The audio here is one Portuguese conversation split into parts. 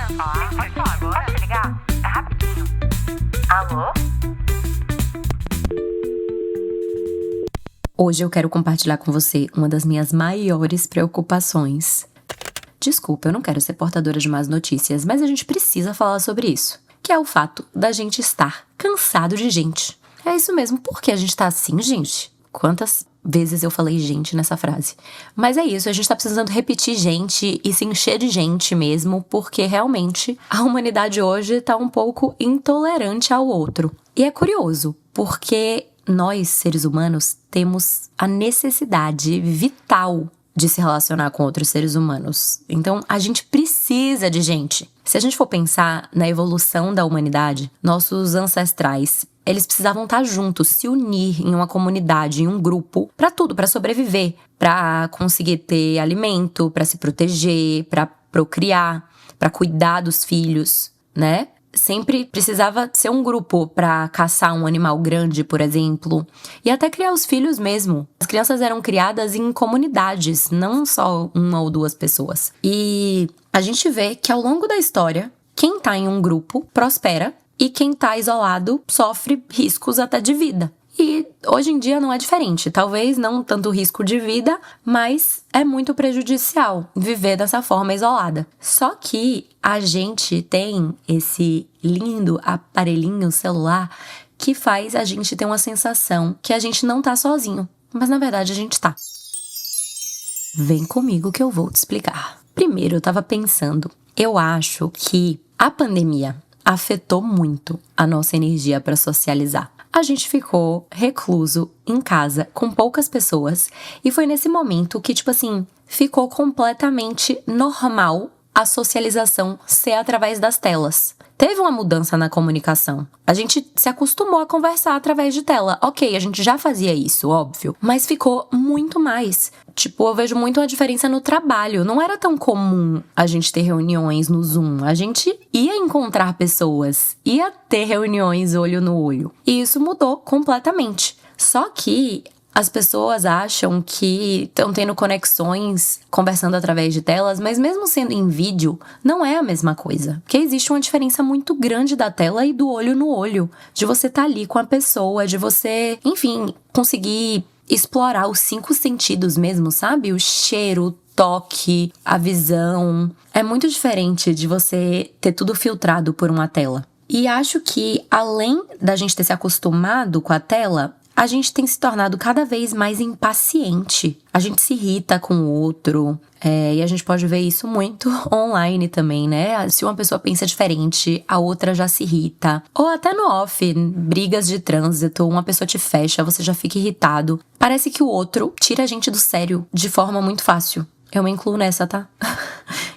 querendo falar? Pode falar agora. Pode ligar? É rapidinho. Alô? Hoje eu quero compartilhar com você uma das minhas maiores preocupações. Desculpa, eu não quero ser portadora de más notícias, mas a gente precisa falar sobre isso. Que é o fato da gente estar cansado de gente. É isso mesmo, por que a gente tá assim, gente? Quantas vezes eu falei gente nessa frase? Mas é isso, a gente tá precisando repetir gente e se encher de gente mesmo, porque realmente a humanidade hoje tá um pouco intolerante ao outro. E é curioso, porque nós, seres humanos, temos a necessidade vital de se relacionar com outros seres humanos. Então, a gente precisa de gente. Se a gente for pensar na evolução da humanidade, nossos ancestrais, eles precisavam estar juntos, se unir em uma comunidade, em um grupo, pra tudo, pra sobreviver, pra conseguir ter alimento, pra se proteger, pra procriar, pra cuidar dos filhos, né? Sempre precisava ser um grupo pra caçar um animal grande, por exemplo, e até criar os filhos mesmo. As crianças eram criadas em comunidades, não só uma ou duas pessoas. E a gente vê que ao longo da história, quem tá em um grupo prospera e quem tá isolado sofre riscos até de vida. E hoje em dia não é diferente. Talvez não tanto risco de vida, mas é muito prejudicial viver dessa forma isolada. Só que a gente tem esse lindo aparelhinho celular que faz a gente ter uma sensação que a gente não tá sozinho. Mas na verdade a gente tá. Vem comigo que eu vou te explicar. Primeiro eu tava pensando, eu acho que a pandemia afetou muito a nossa energia para socializar. A gente ficou recluso em casa com poucas pessoas e foi nesse momento que, ficou completamente normal a socialização ser através das telas. Teve uma mudança na comunicação. A gente se acostumou a conversar através de tela. Ok, a gente já fazia isso, óbvio, mas ficou muito mais. Eu vejo muito a diferença no trabalho. Não era tão comum a gente ter reuniões no Zoom. A gente ia encontrar pessoas, ia ter reuniões olho no olho. E isso mudou completamente. Só que as pessoas acham que estão tendo conexões conversando através de telas, mas mesmo sendo em vídeo, não é a mesma coisa. Porque existe uma diferença muito grande da tela e do olho no olho. De você estar ali com a pessoa, de você, enfim, conseguir explorar os 5 sentidos mesmo, sabe? O cheiro, o toque, a visão. É muito diferente de você ter tudo filtrado por uma tela. E acho que, além da gente ter se acostumado com a tela, a gente tem se tornado cada vez mais impaciente. A gente se irrita com o outro. E a gente pode ver isso muito online também, né? Se uma pessoa pensa diferente, a outra já se irrita. Ou até no off, brigas de trânsito, uma pessoa te fecha, você já fica irritado. Parece que o outro tira a gente do sério de forma muito fácil. Eu me incluo nessa, tá?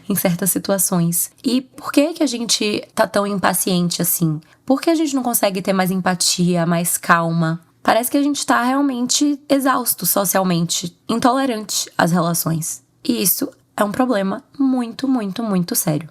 Em certas situações. E por que a gente tá tão impaciente assim? Por que a gente não consegue ter mais empatia, mais calma? Parece que a gente tá realmente exausto socialmente, intolerante às relações. E isso é um problema muito, muito, muito sério.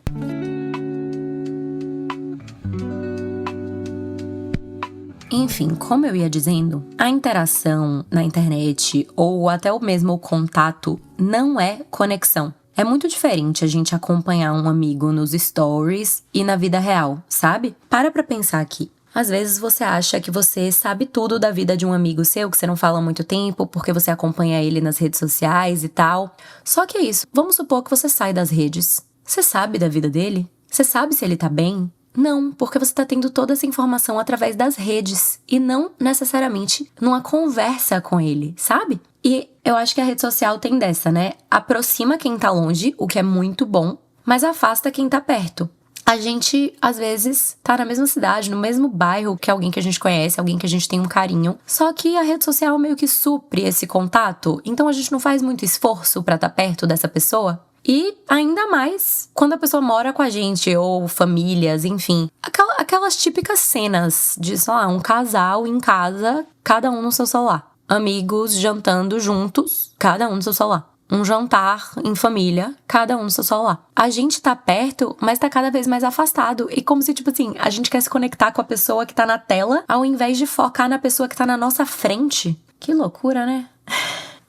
Enfim, como eu ia dizendo, a interação na internet ou até o mesmo contato não é conexão. É muito diferente a gente acompanhar um amigo nos stories e na vida real, sabe? Para pra pensar aqui. Às vezes você acha que você sabe tudo da vida de um amigo seu, que você não fala há muito tempo, porque você acompanha ele nas redes sociais e tal. Só que é isso, vamos supor que você sai das redes. Você sabe da vida dele? Você sabe se ele tá bem? Não, porque você tá tendo toda essa informação através das redes e não necessariamente numa conversa com ele, sabe? E eu acho que a rede social tem dessa, né? Aproxima quem tá longe, o que é muito bom, mas afasta quem tá perto. A gente, às vezes, tá na mesma cidade, no mesmo bairro que alguém que a gente conhece, alguém que a gente tem um carinho. Só que a rede social meio que supre esse contato, então a gente não faz muito esforço pra estar perto dessa pessoa. E ainda mais quando a pessoa mora com a gente, ou famílias, enfim. Aquelas típicas cenas de, um casal em casa, cada um no seu celular. Amigos jantando juntos, cada um no seu celular. Um jantar em família, cada um no seu celular. A gente tá perto, mas tá cada vez mais afastado. E como se, a gente quer se conectar com a pessoa que tá na tela, ao invés de focar na pessoa que tá na nossa frente. Que loucura, né?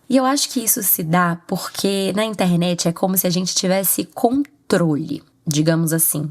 E eu acho que isso se dá porque na internet é como se a gente tivesse controle, digamos assim.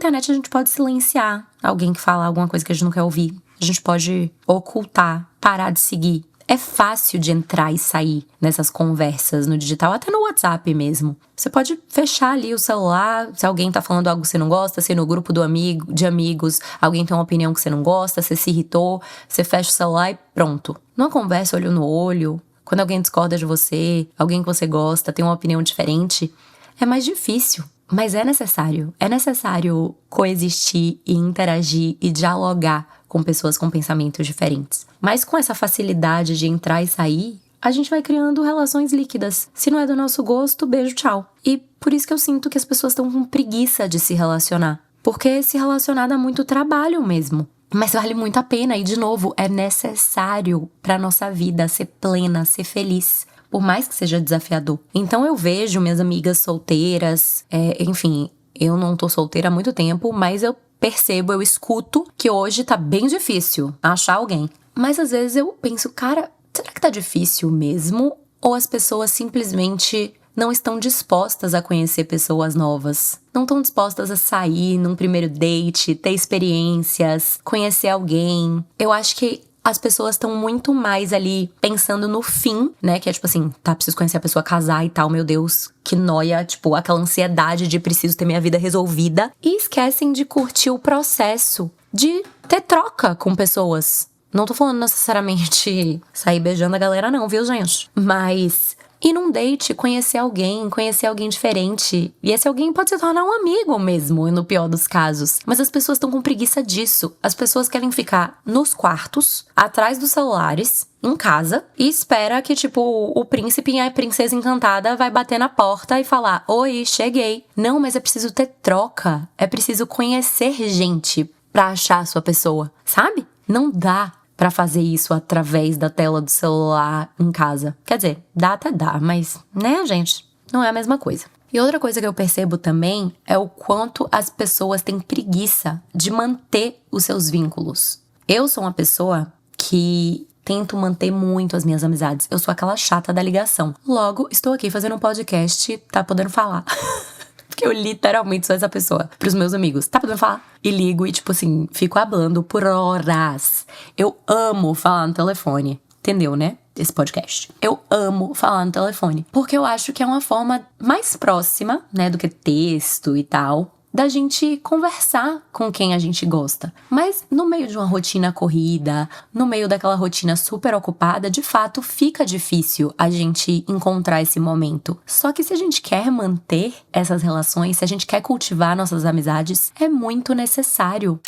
internet a gente pode silenciar alguém que fala alguma coisa que a gente não quer ouvir. A gente pode ocultar, parar de seguir. É fácil de entrar e sair nessas conversas no digital, até no WhatsApp mesmo. Você pode fechar ali o celular, se alguém tá falando algo que você não gosta, se no grupo de amigos alguém tem uma opinião que você não gosta, você se irritou, você fecha o celular e pronto. Numa conversa olho no olho, quando alguém discorda de você, alguém que você gosta tem uma opinião diferente, é mais difícil. Mas é necessário. É necessário coexistir e interagir e dialogar com pessoas com pensamentos diferentes. Mas com essa facilidade de entrar e sair, a gente vai criando relações líquidas. Se não é do nosso gosto, beijo, tchau. E por isso que eu sinto que as pessoas estão com preguiça de se relacionar. Porque se relacionar dá muito trabalho mesmo. Mas vale muito a pena. E, de novo, é necessário pra nossa vida ser plena, ser feliz. Por mais que seja desafiador. Então eu vejo minhas amigas solteiras, enfim, eu não tô solteira há muito tempo, mas eu percebo, eu escuto que hoje tá bem difícil achar alguém. Mas às vezes eu penso, cara, será que tá difícil mesmo? Ou as pessoas simplesmente não estão dispostas a conhecer pessoas novas? Não estão dispostas a sair num primeiro date, ter experiências, conhecer alguém? Eu acho que as pessoas estão muito mais ali pensando no fim, né? Que é tipo assim, tá, preciso conhecer a pessoa, casar e tal, meu Deus, que nóia, tipo, aquela ansiedade de preciso ter minha vida resolvida. E esquecem de curtir o processo de ter troca com pessoas. Não tô falando necessariamente sair beijando a galera não, viu, gente? Mas ir num date, conhecer alguém diferente. E esse alguém pode se tornar um amigo mesmo, no pior dos casos. Mas as pessoas estão com preguiça disso. As pessoas querem ficar nos quartos, atrás dos celulares, em casa, e espera que, tipo, o príncipe e a princesa encantada vai bater na porta e falar: oi, cheguei. Não, mas é preciso ter troca. É preciso conhecer gente pra achar a sua pessoa, sabe? Não dá pra fazer isso através da tela do celular em casa. Quer dizer, dá até dá, mas, né, gente, não é a mesma coisa. E outra coisa que eu percebo também é o quanto as pessoas têm preguiça de manter os seus vínculos. Eu sou uma pessoa que tento manter muito as minhas amizades. Eu sou aquela chata da ligação. Logo, estou aqui fazendo um podcast, tá podendo falar. Porque eu literalmente sou essa pessoa pros meus amigos. Tá podendo falar? E ligo e, tipo assim, fico hablando por horas. Eu amo falar no telefone. Entendeu, né? Esse podcast. Eu amo falar no telefone. Porque eu acho que é uma forma mais próxima, né, do que texto e tal, da gente conversar com quem a gente gosta. Mas no meio de uma rotina corrida, no meio daquela rotina super ocupada, de fato fica difícil a gente encontrar esse momento. Só que se a gente quer manter essas relações, se a gente quer cultivar nossas amizades, é muito necessário.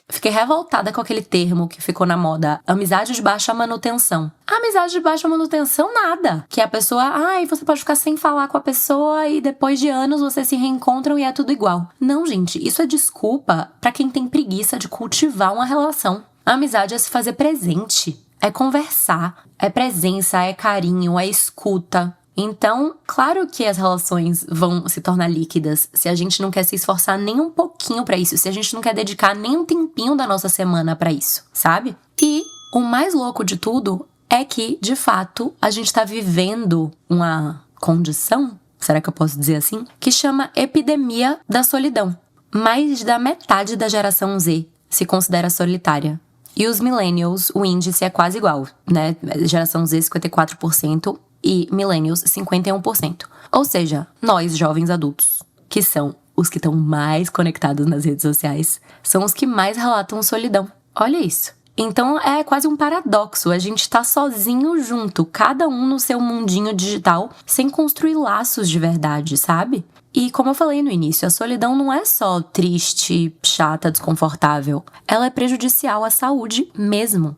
Fiquei revoltada com aquele termo que ficou na moda, amizade de baixa manutenção. Amizade de baixa manutenção, nada. Que a pessoa, você pode ficar sem falar com a pessoa e depois de anos vocês se reencontram e é tudo igual. Não, gente, isso é desculpa pra quem tem preguiça de cultivar uma relação. A amizade é se fazer presente, é conversar, é presença, é carinho, é escuta. Então, claro que as relações vão se tornar líquidas se a gente não quer se esforçar nem um pouquinho pra isso, se a gente não quer dedicar nem um tempinho da nossa semana pra isso, sabe? E o mais louco de tudo é que, de fato, a gente tá vivendo uma condição, será que eu posso dizer assim? Que chama epidemia da solidão. Mais da metade da geração Z se considera solitária. E os millennials, o índice é quase igual, né? Geração Z, 54%. E millennials, 51%. Ou seja, nós, jovens adultos, que são os que estão mais conectados nas redes sociais, são os que mais relatam solidão. Olha isso. Então é quase um paradoxo, a gente tá sozinho junto, cada um no seu mundinho digital, sem construir laços de verdade, sabe? E como eu falei no início, a solidão não é só triste, chata, desconfortável. Ela é prejudicial à saúde mesmo.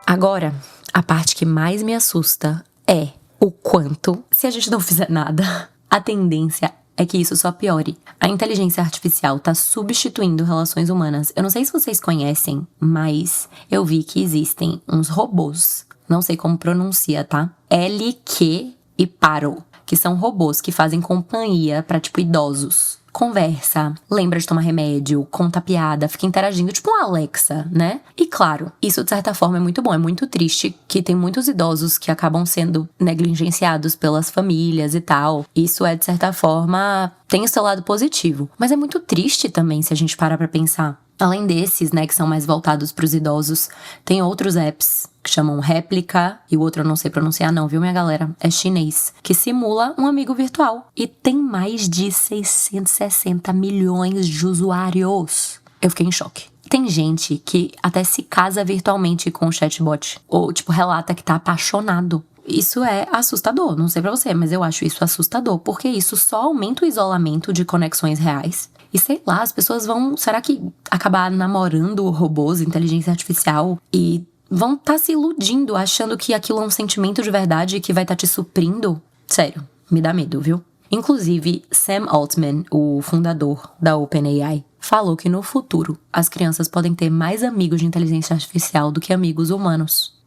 Agora, a parte que mais me assusta é o quanto, se a gente não fizer nada, a tendência é que isso só piore. A inteligência artificial tá substituindo relações humanas. Eu não sei se vocês conhecem, mas eu vi que existem uns robôs, não sei como pronuncia, tá? LQ e Paro, que são robôs que fazem companhia pra, tipo, idosos. conversa, lembra de tomar remédio, conta piada, fica interagindo, tipo uma Alexa, né? E claro, isso de certa forma é muito bom, é muito triste que tem muitos idosos que acabam sendo negligenciados pelas famílias e tal. Isso de certa forma, tem o seu lado positivo. Mas é muito triste também se a gente parar pra pensar. Além desses, né, que são mais voltados pros idosos, tem outros apps que chamam Réplica, e o outro eu não sei pronunciar não, viu, minha galera? É chinês, que simula um amigo virtual. E tem mais de 660 milhões de usuários. Eu fiquei em choque. Tem gente que até se casa virtualmente com o chatbot, ou, tipo, relata que tá apaixonado. Isso é assustador, não sei pra você, mas eu acho isso assustador, porque isso só aumenta o isolamento de conexões reais. E sei lá, as pessoas vão, será que acabar namorando robôs, inteligência artificial, e vão estar se iludindo, achando que aquilo é um sentimento de verdade e que vai estar te suprindo? Sério, me dá medo, viu? Inclusive, Sam Altman, o fundador da OpenAI, falou que no futuro as crianças podem ter mais amigos de inteligência artificial do que amigos humanos.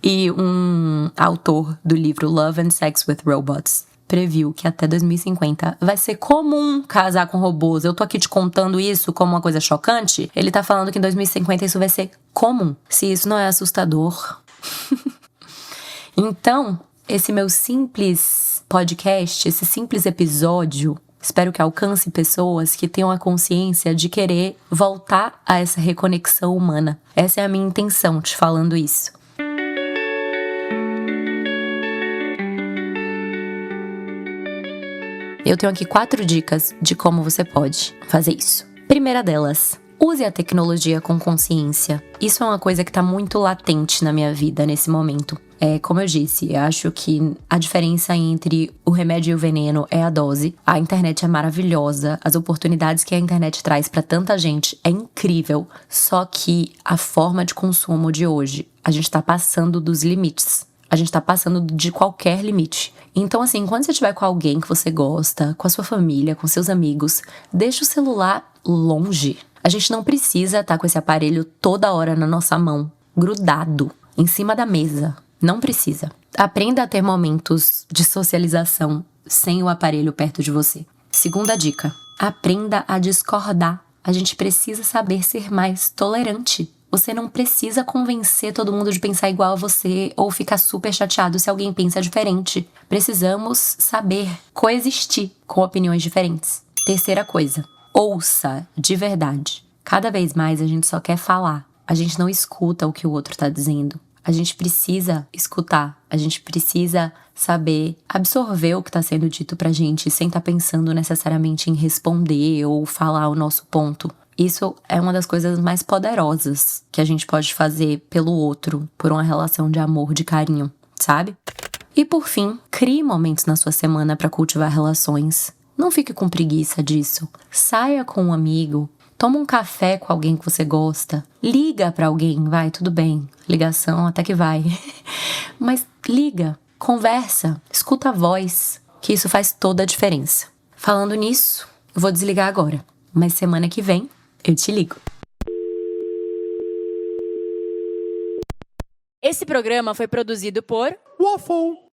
E um autor do livro Love and Sex with Robots previu que até 2050 vai ser comum casar com robôs. Eu tô aqui te contando isso como uma coisa chocante. Ele tá falando que em 2050 isso vai ser comum. Se isso não é assustador. Então, esse meu simples podcast, esse simples episódio, espero que alcance pessoas que tenham a consciência de querer voltar a essa reconexão humana. Essa é a minha intenção te falando isso. Eu tenho aqui 4 dicas de como você pode fazer isso. Primeira delas, use a tecnologia com consciência. Isso é uma coisa que está muito latente na minha vida nesse momento. Como eu disse, eu acho que a diferença entre o remédio e o veneno é a dose. A internet é maravilhosa, as oportunidades que a internet traz para tanta gente é incrível. Só que a forma de consumo de hoje, a gente tá passando dos limites. A gente tá passando de qualquer limite. Então, assim, quando você estiver com alguém que você gosta, com a sua família, com seus amigos, deixa o celular longe. A gente não precisa estar com esse aparelho toda hora na nossa mão, grudado, em cima da mesa. Não precisa. Aprenda a ter momentos de socialização sem o aparelho perto de você. Segunda dica, aprenda a discordar. A gente precisa saber ser mais tolerante. Você não precisa convencer todo mundo de pensar igual a você ou ficar super chateado se alguém pensa diferente. Precisamos saber coexistir com opiniões diferentes. Terceira coisa, ouça de verdade. Cada vez mais a gente só quer falar. A gente não escuta o que o outro tá dizendo. A gente precisa escutar. A gente precisa saber absorver o que tá sendo dito pra gente sem estar pensando necessariamente em responder ou falar o nosso ponto. Isso é uma das coisas mais poderosas que a gente pode fazer pelo outro, por uma relação de amor, de carinho, sabe? E por fim, crie momentos na sua semana para cultivar relações. Não fique com preguiça disso. Saia com um amigo, toma um café com alguém que você gosta, liga pra alguém, vai, tudo bem. Ligação até que vai. Mas liga, conversa, escuta a voz, que isso faz toda a diferença. Falando nisso, eu vou desligar agora, mas semana que vem eu te ligo. Esse programa foi produzido por Waffle.